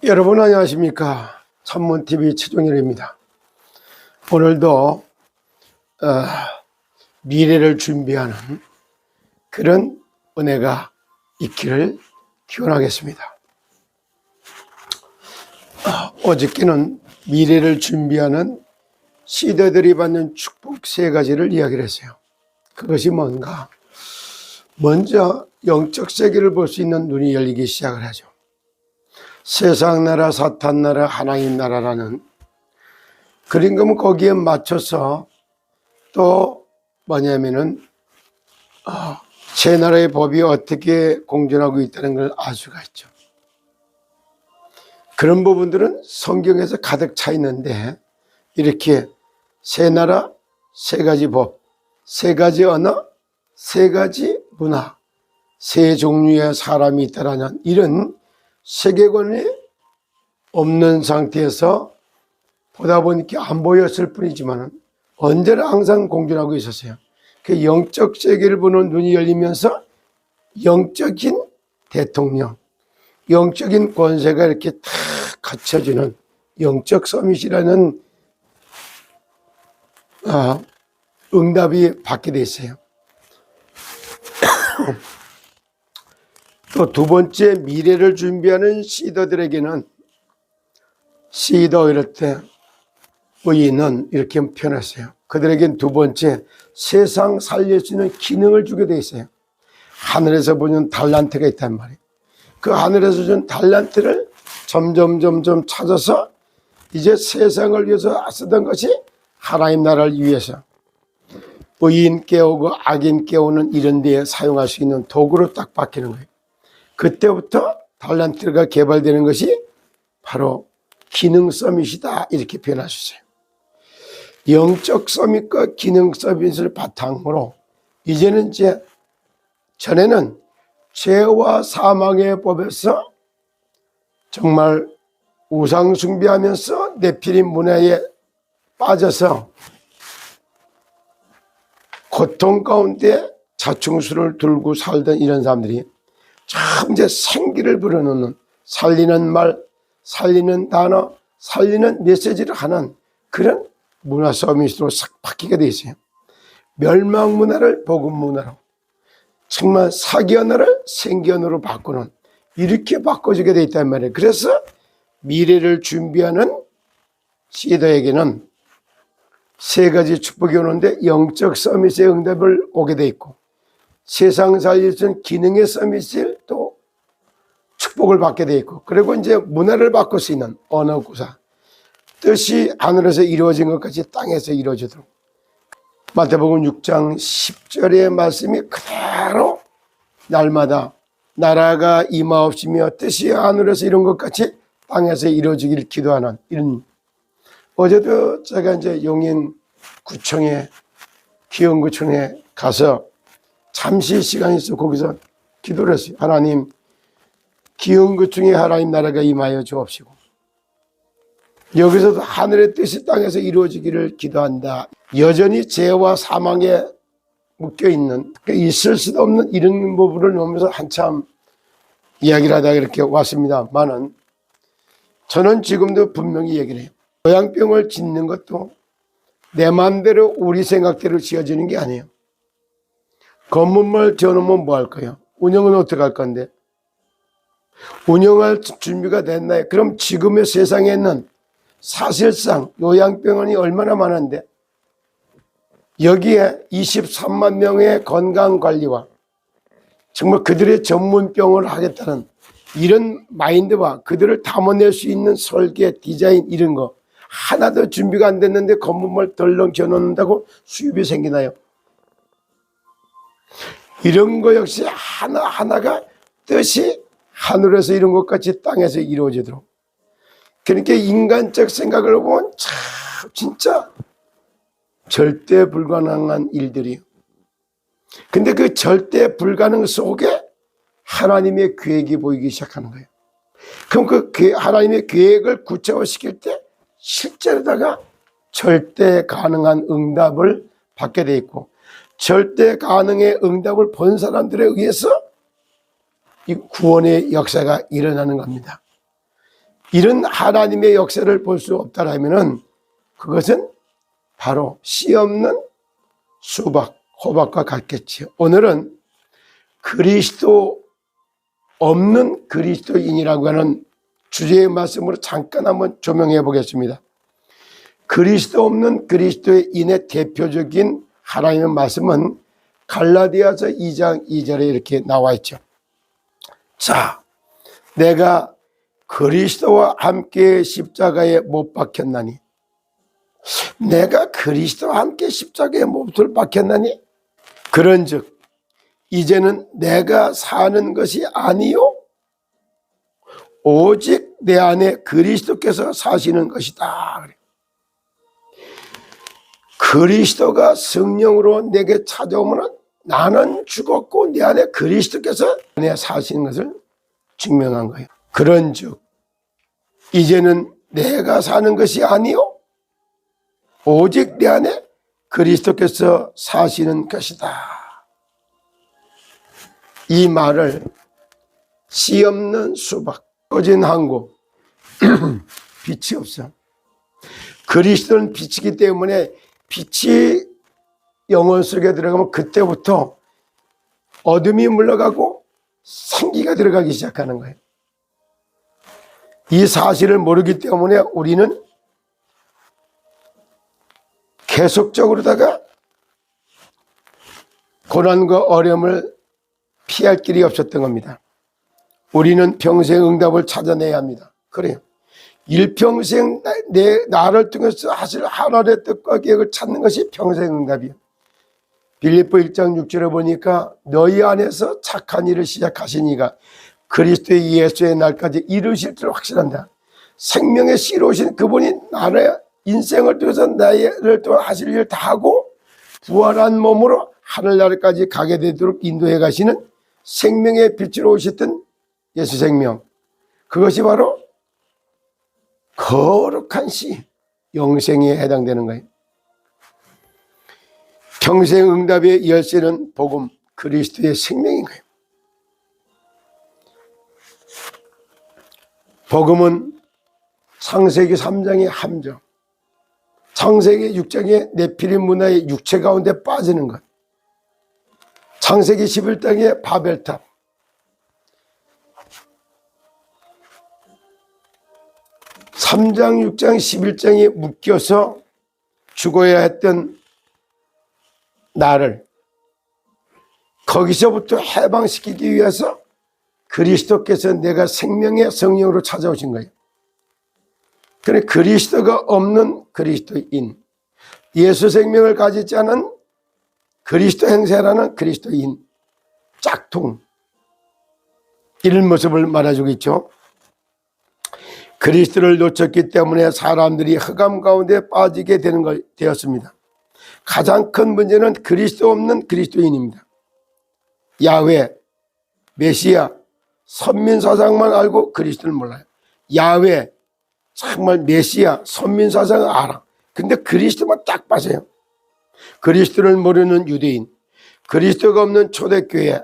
여러분 안녕하십니까? 천문TV 최종일입니다. 오늘도 미래를 준비하는 그런 은혜가 있기를 기원하겠습니다. 어저께는 미래를 준비하는 시대들이 받는 축복 세 가지를 이야기를 했어요. 그것이 뭔가? 먼저 영적 세계를 볼 수 있는 눈이 열리기 시작을 하죠. 세상 나라, 사탄 나라, 하나님 나라라는 그런 거면 거기에 맞춰서 또 뭐냐면은 제 나라의 법이 어떻게 공존하고 있다는 걸 알 수가 있죠. 그런 부분들은 성경에서 가득 차 있는데 이렇게 세 나라, 세 가지 법, 세 가지 언어, 세 가지 문화, 세 종류의 사람이 있다라는 이런 세계관이 없는 상태에서 보다 보니까 안 보였을 뿐이지만 언제나 항상 공존하고 있었어요. 그 영적 세계를 보는 눈이 열리면서 영적인 대통령, 영적인 권세가 이렇게 탁 갖춰지는 영적 서밋이라는 응답이 받게 돼 있어요. 또 두 번째, 미래를 준비하는 시더들에게는 시더 이럴 때 의인은 이렇게 표현했어요. 그들에겐 두 번째, 세상 살릴 수 있는 기능을 주게 돼 있어요. 하늘에서 보는 달란트가 있단 말이에요. 그 하늘에서 준 달란트를 점점 찾아서 이제 세상을 위해서 쓰던 것이 하나님 나라를 위해서 의인 깨우고 악인 깨우는 이런 데에 사용할 수 있는 도구로 딱 바뀌는 거예요. 그때부터 달란트가 개발되는 것이 바로 기능 서밋이다 이렇게 표현할 수 있어요. 영적 서밋과 기능 서밋을 바탕으로 이제는 전에는 죄와 사망의 법에서 정말 우상 숭배하면서 네피림 문화에 빠져서 고통 가운데 자충수를 들고 살던 이런 사람들이 참 이제 생기를 불어넣는 살리는 말, 살리는 단어, 살리는 메시지를 하는 그런 문화 서밋으로 싹 바뀌게 돼 있어요. 멸망 문화를 복음 문화로, 정말 사기 언어를 생기 언어로 바꾸는 이렇게 바꿔주게 돼 있단 말이에요. 그래서 미래를 준비하는 시더에게는 세 가지 축복이 오는데 영적 서밋의 응답을 오게 돼 있고 세상 살릴 수 있는 기능의 서밋을 또 축복을 받게 돼 있고 그리고 이제 문화를 바꿀 수 있는 언어 구사 뜻이 하늘에서 이루어진 것까지 땅에서 이루어지도록 마태복음 6장 10절의 말씀이 그대로 날마다 나라가 임하옵시며 뜻이 하늘에서 이룬 것 같이 땅에서 이루어지기를 기도하는 이런. 어제도 제가 이제 용인구청에 기흥구청에 가서 잠시 시간이 있어 거기서 기도를 했어요. 하나님, 기흥구청에 하나님 나라가 임하여 주옵시고 여기서도 하늘의 뜻이 땅에서 이루어지기를 기도한다. 여전히 죄와 사망에 묶여있는 있을 수도 없는 이런 부분을 놓으면서 한참 이야기를 하다가 이렇게 왔습니다만은 저는 지금도 분명히 얘기를 해요. 요양병을 짓는 것도 내 마음대로 우리 생각대로 지어지는 게 아니에요. 건물만 지어놓으면 뭐 할 거예요? 운영은 어떻게 할 건데? 운영할 준비가 됐나요? 그럼 지금의 세상에는 사실상 요양병원이 얼마나 많은데 여기에 23만 명의 건강관리와 정말 그들의 전문병을 하겠다는 이런 마인드와 그들을 담아낼 수 있는 설계, 디자인 이런 거 하나도 준비가 안 됐는데 건물만 덜렁 지어놓는다고 수입이 생기나요? 이런 거 역시 하나하나가 뜻이 하늘에서 이룬 것 같이 땅에서 이루어지도록. 그러니까 인간적 생각을 보면 참 진짜 절대 불가능한 일들이에요. 근데 그 절대 불가능 속에 하나님의 계획이 보이기 시작하는 거예요. 그럼 그 하나님의 계획을 구체화시킬 때 실제로다가 절대 가능한 응답을 받게 돼 있고 절대 가능의 응답을 본 사람들에 의해서 이 구원의 역사가 일어나는 겁니다. 이런 하나님의 역사를 볼 수 없다라면은 그것은 바로 씨 없는 수박, 호박과 같겠지요. 오늘은 그리스도 없는 그리스도인이라고 하는 주제의 말씀으로 잠깐 한번 조명해 보겠습니다. 그리스도 없는 그리스도인의 대표적인 하나님의 말씀은 갈라디아서 2장 2절에 이렇게 나와 있죠. 자, 내가 그리스도와 함께 십자가에 못 박혔나니, 내가 그리스도와 함께 십자가에 못을 박혔나니, 그런즉 이제는 내가 사는 것이 아니요 오직 내 안에 그리스도께서 사시는 것이다. 그리스도가 성령으로 내게 찾아오면 나는 죽었고 내 안에 그리스도께서 내 사시는 것을 증명한 거예요. 그런즉 이제는 내가 사는 것이 아니요 오직 내 안에 그리스도께서 사시는 것이다. 이 말을 씨 없는 수박, 꺼진 항구, 빛이 없어. 그리스도는 빛이기 때문에 빛이 영혼 속에 들어가면 그때부터 어둠이 물러가고 생기가 들어가기 시작하는 거예요. 이 사실을 모르기 때문에 우리는 계속적으로다가 고난과 어려움을 피할 길이 없었던 겁니다. 우리는 평생 응답을 찾아내야 합니다. 그래요. 일평생 나를 통해서 하실 하나님의 뜻과 계획을 찾는 것이 평생 응답이에요. 빌립보 1장 6절에 보니까 너희 안에서 착한 일을 시작하신 이가 그리스도의 예수의 날까지 이루실 줄 확신한다. 생명의 씨로 오신 그분이 나의 인생을 통해서 나를 통해 하실 일을 다 하고 부활한 몸으로 하늘나라까지 가게 되도록 인도해 가시는 생명의 빛으로 오셨던 예수 생명, 그것이 바로 거룩한 씨, 영생에 해당되는 거예요. 평생 응답의 열쇠는 복음, 그리스도의 생명인 거예요. 복음은 창세기 3장의 함정, 창세기 6장의 네피림 문화의 육체 가운데 빠지는 것, 창세기 11장의 바벨탑, 3장, 6장, 11장이 묶여서 죽어야 했던 나를 거기서부터 해방시키기 위해서 그리스도께서 내가 생명의 성령으로 찾아오신 거예요. 그래, 그리스도가 없는 그리스도인, 예수 생명을 가지지 않은 그리스도 행세라는 그리스도인, 짝퉁, 이런 모습을 말해주고 있죠. 그리스도를 놓쳤기 때문에 사람들이 흑암 가운데 빠지게 되었습니다. 가장 큰 문제는 그리스도 없는 그리스도인입니다. 야훼, 메시아, 선민사상만 알고 그리스도를 몰라요. 야훼, 정말 메시아, 선민사상을 알아. 근데 그리스도만 딱 빠져요. 그리스도를 모르는 유대인, 그리스도가 없는 초대교회,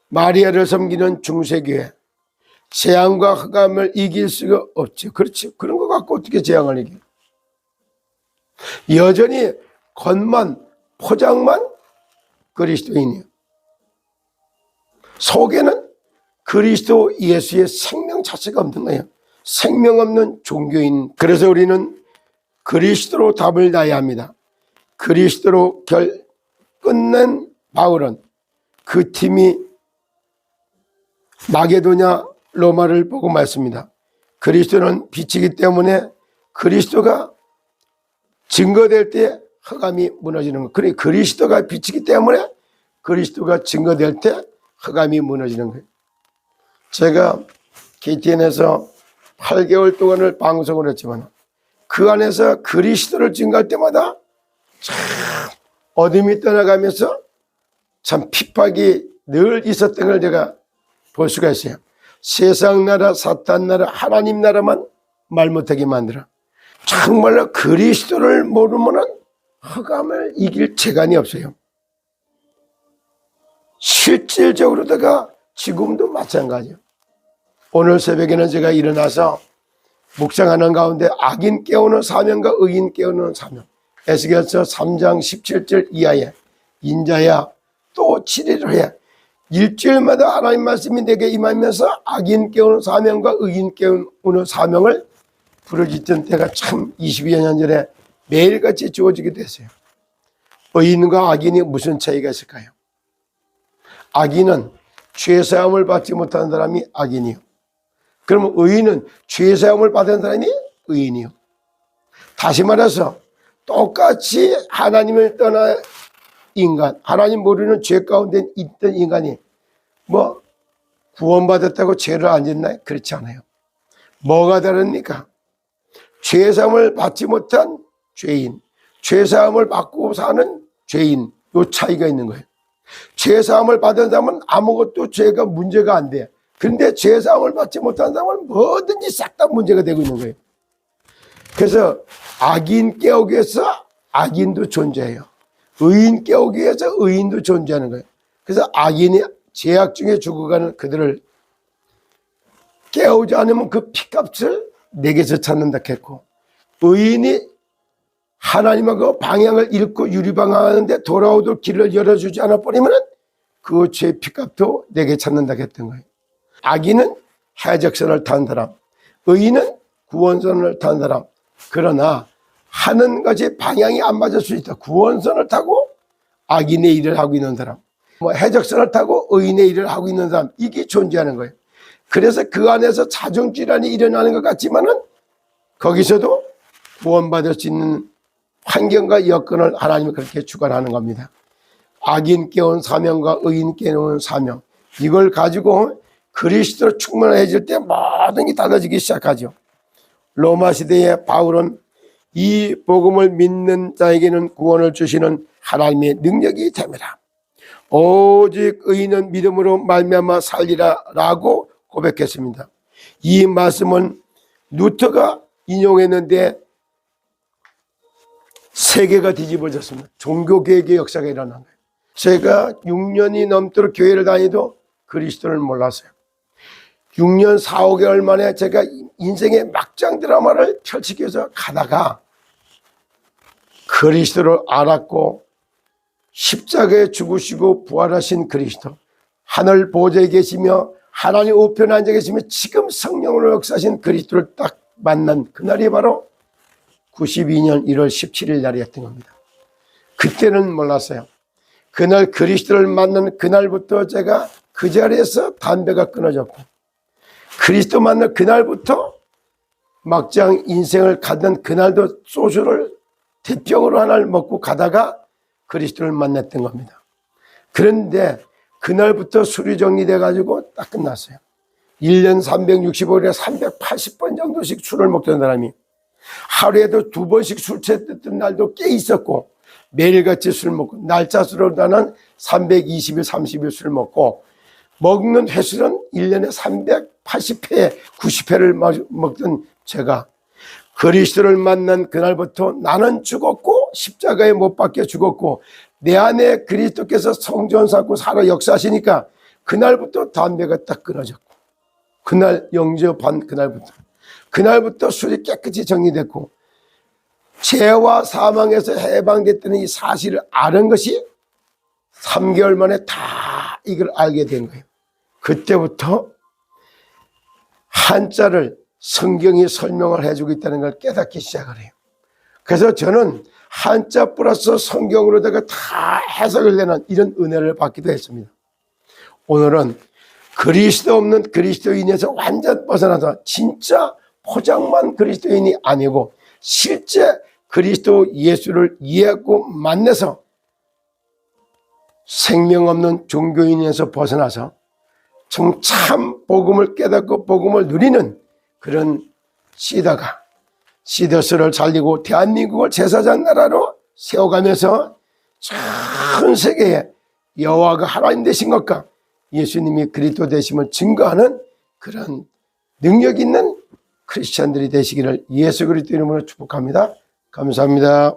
마리아를 섬기는 중세교회, 재앙과 흑암을 이길 수가 없죠. 그렇죠. 그런 거 갖고 어떻게 재앙을 이겨요? 여전히 겉만, 포장만 그리스도인이에요. 속에는 그리스도 예수의 생명 자체가 없는 거예요. 생명 없는 종교인. 그래서 우리는 그리스도로 답을 다해야 합니다. 그리스도로 끝낸 바울은 그 팀이 마게도냐 로마를 보고 말씀니다. 그리스도는 빛이기 때문에 그리스도가 증거될 때 흑암이 무너지는 거예요. 그래, 그리스도가 빛이기 때문에 그리스도가 증거될 때 흑암이 무너지는 거예요. 제가 KTN에서 8개월 동안을 방송을 했지만 그 안에서 그리스도를 증거할 때마다 참 어둠이 떠나가면서 참 핍박이 늘 있었던 걸 제가 볼 수가 있어요. 세상 나라, 사탄 나라, 하나님 나라만 말 못하게 만들어. 정말로 그리스도를 모르면 흑암을 이길 재간이 없어요. 실질적으로다가 지금도 마찬가지예요. 오늘 새벽에는 제가 일어나서 묵상하는 가운데 악인 깨우는 사명과 의인 깨우는 사명. 에스겔서 3장 17절 이하에 인자야 또 7일을 해. 일주일마다 하나님 말씀이 내게 임하면서 악인 깨우는 사명과 의인 깨우는 사명을 부르짖던 때가 참 22여 년 전에 매일같이 주어지게 됐어요. 의인과 악인이 무슨 차이가 있을까요? 악인은 죄사함을 받지 못하는 사람이 악인이요. 그러면 의인은 죄사함을 받은 사람이 의인이요. 다시 말해서 똑같이 하나님을 떠나 인간, 하나님 모르는 죄 가운데 있던 인간이 뭐 구원받았다고 죄를 안 짓나요? 그렇지 않아요. 뭐가 다릅니까? 죄사함을 받지 못한 죄인, 죄사함을 받고 사는 죄인, 요 차이가 있는 거예요. 죄사함을 받은 사람은 아무것도 죄가 문제가 안 돼. 그런데 죄사함을 받지 못한 사람은 뭐든지 싹 다 문제가 되고 있는 거예요. 그래서 악인 깨우기 위해서 악인도 존재해요. 의인 깨우기 위해서 의인도 존재하는 거예요. 그래서 악인이 죄악 중에 죽어가는 그들을 깨우지 않으면 그 피값을 내게서 찾는다 했고, 의인이 하나님하고 방향을 잃고 유리방황하는데 돌아오도록 길을 열어주지 않아 버리면 그 죄의 피값도 내게 찾는다 했던 거예요. 악인은 해적선을 탄 사람, 의인은 구원선을 탄 사람. 그러나 하는 것이 방향이 안 맞을 수 있다. 구원선을 타고 악인의 일을 하고 있는 사람, 해적선을 타고 의인의 일을 하고 있는 사람, 이게 존재하는 거예요. 그래서 그 안에서 자중질환이 일어나는 것 같지만은 거기서도 구원받을 수 있는 환경과 여건을 하나님이 그렇게 주관하는 겁니다. 악인 깨운 사명과 의인 깨운 사명, 이걸 가지고 그리스도로 충만해질 때 모든 게 달라지기 시작하죠. 로마 시대의 바울은 이 복음을 믿는 자에게는 구원을 주시는 하나님의 능력이 됩니다. 오직 의인은 믿음으로 말미암아 살리라 라고 고백했습니다. 이 말씀은 루터가 인용했는데 세계가 뒤집어졌습니다. 종교개혁의 역사가 일어난 거예요. 제가 6년이 넘도록 교회를 다니도 그리스도를 몰랐어요. 6년 4, 5개월 만에 제가 인생의 막장 드라마를 펼치기 위해서 가다가 그리스도를 알았고, 십자가에 죽으시고 부활하신 그리스도, 하늘 보좌에 계시며 하나님 우편에 앉아 계시며 지금 성령으로 역사하신 그리스도를 딱 만난 그날이 바로 92년 1월 17일 날이었던 겁니다. 그때는 몰랐어요. 그날 그리스도를 만난 그날부터 제가 그 자리에서 담배가 끊어졌고, 그리스도 만난 그날부터 막장 인생을 갖는 그날도 소주를 대병으로 하나를 먹고 가다가 그리스도를 만났던 겁니다. 그런데 그날부터 술이 정리돼 가지고 딱 끝났어요. 1년 365일에 380번 정도씩 술을 먹던 사람이 하루에도 2번씩 술 취했던 날도 꽤 있었고, 매일같이 술 먹고, 날짜 수로 나는 320일 30일 술 먹고, 먹는 횟수는 1년에 380회 90회를 먹던 제가 그리스도를 만난 그날부터 나는 죽었고 십자가에 못 박혀 죽었고 내 안에 그리스도께서 성전 삼고 살아 역사하시니까 그날부터 담배가 딱 끊어졌고, 그날 영접한 그날부터 술이 깨끗이 정리됐고, 죄와 사망에서 해방됐다는 이 사실을 아는 것이 3개월 만에 다 이걸 알게 된 거예요. 그때부터 한자를 성경이 설명을 해주고 있다는 걸 깨닫기 시작을 해요. 그래서 저는 한자 플러스 성경으로다가 다 해석을 내는 이런 은혜를 받기도 했습니다. 오늘은 그리스도 없는 그리스도인에서 완전 벗어나서 진짜 포장만 그리스도인이 아니고 실제 그리스도 예수를 이해하고 만나서 생명 없는 종교인에서 벗어나서 참 복음을 깨닫고 복음을 누리는 그런 시더스를 살리고 대한민국을 제사장 나라로 세워가면서 전 세계에 여호와가 하나님 되신 것과 예수님이 그리스도 되심을 증거하는 그런 능력 있는 크리스찬들이 되시기를 예수 그리스도 이름으로 축복합니다. 감사합니다.